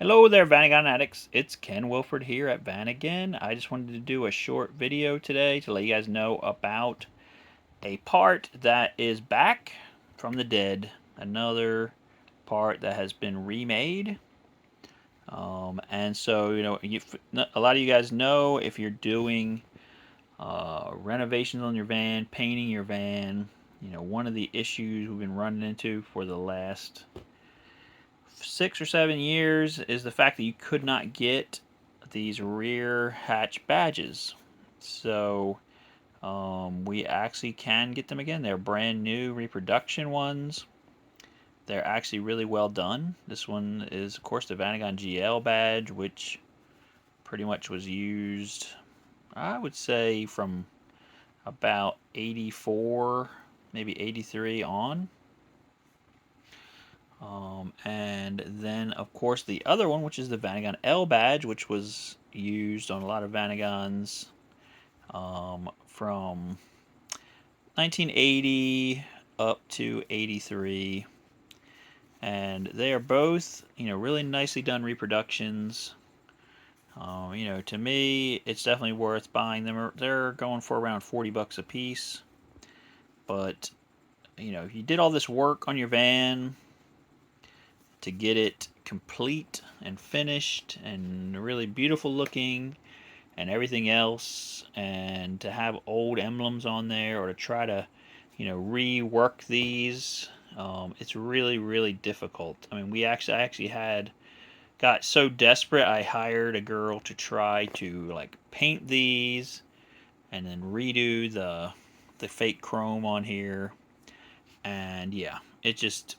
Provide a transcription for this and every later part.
Hello there, Vanagon addicts. It's Ken Wilford here at Vanagon. I just wanted to do a short video today to let you guys know about a part that is back from the dead. Another part that has been remade. And so, a lot of you guys know if you're doing renovations on your van, painting your van, one of the issues we've been running into for the last 6 or 7 years is the fact that you could not get these rear hatch badges. So we actually can get them again. They're brand new reproduction ones. They're actually really well done. This one is, of course, the Vanagon GL badge, which pretty much was used, I would say, from about 84, maybe 83 on. And then, of course, the other one, which is the Vanagon L badge, which was used on a lot of Vanagons from 1980 up to 83. And they are both, really nicely done reproductions. To me, it's definitely worth buying them. They're going for around 40 bucks a piece. But, if you did all this work on your van to get it complete and finished and really beautiful looking and everything else, and to have old emblems on there, or to try to rework these, it's really difficult. I mean, I actually got so desperate I hired a girl to try to paint these and then redo the fake chrome on here, and yeah, it just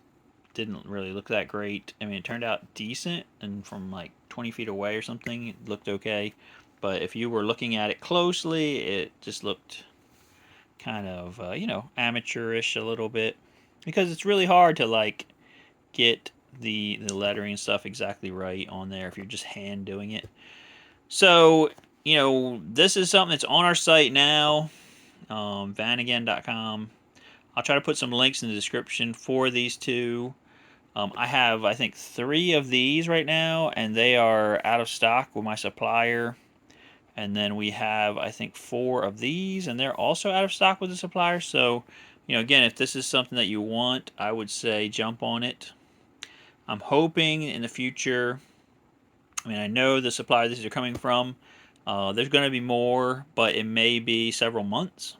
didn't really look that great. I mean, it turned out decent, and from like 20 feet away or something, it looked okay. But if you were looking at it closely, it just looked kind of, amateurish a little bit. Because it's really hard to, get the lettering and stuff exactly right on there if you're just hand doing it. So, this is something that's on our site now, vanagon.com. I'll try to put some links in the description for these two. I have, I think, 3 of these right now, and they are out of stock with my supplier. And then we have, I think, 4 of these, and they're also out of stock with the supplier. So, again, if this is something that you want, I would say jump on it. I'm hoping in the future, I mean, I know the supplier these are coming from, there's going to be more, but it may be several months.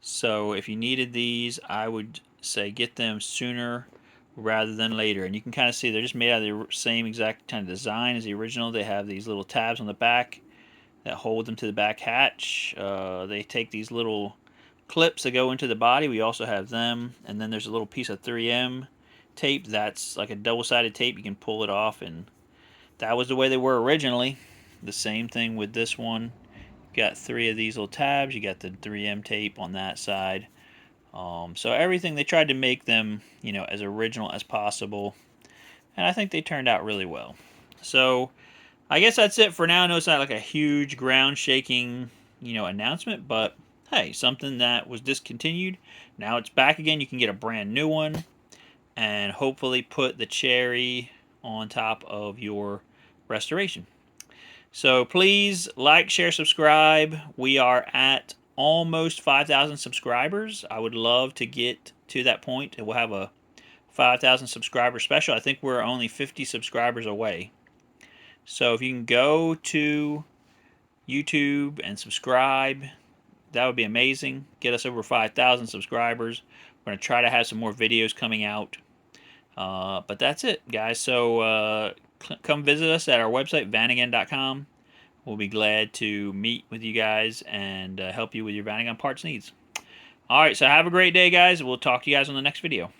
So if you needed these, I would say get them sooner rather than later. And you can kind of see they're just made out of the same exact kind of design as the original. They have these little tabs on the back that hold them to the back hatch. They take these little clips that go into the body. We also have them. And then there's a little piece of 3M tape that's like a double-sided tape. You can pull it off, and that was the way they were originally. The same thing with this one. Got 3 of these little tabs. You got the 3M tape on that side. So everything, they tried to make them, as original as possible. And I think they turned out really well. So I guess that's it for now. I know it's not like a huge ground-shaking, announcement. But, hey, something that was discontinued. Now it's back again. You can get a brand new one. And hopefully put the cherry on top of your restoration. So please like, share, subscribe. We are at almost 5,000 subscribers. I would love to get to that point. We'll have a 5,000 subscriber special. I think we're only 50 subscribers away. So if you can go to YouTube and subscribe, that would be amazing. Get us over 5,000 subscribers. We're going to try to have some more videos coming out. But that's it, guys. So come visit us at our website, vanagon.com. We'll be glad to meet with you guys and help you with your Vanagon parts needs. All right, so have a great day, guys. We'll talk to you guys on the next video.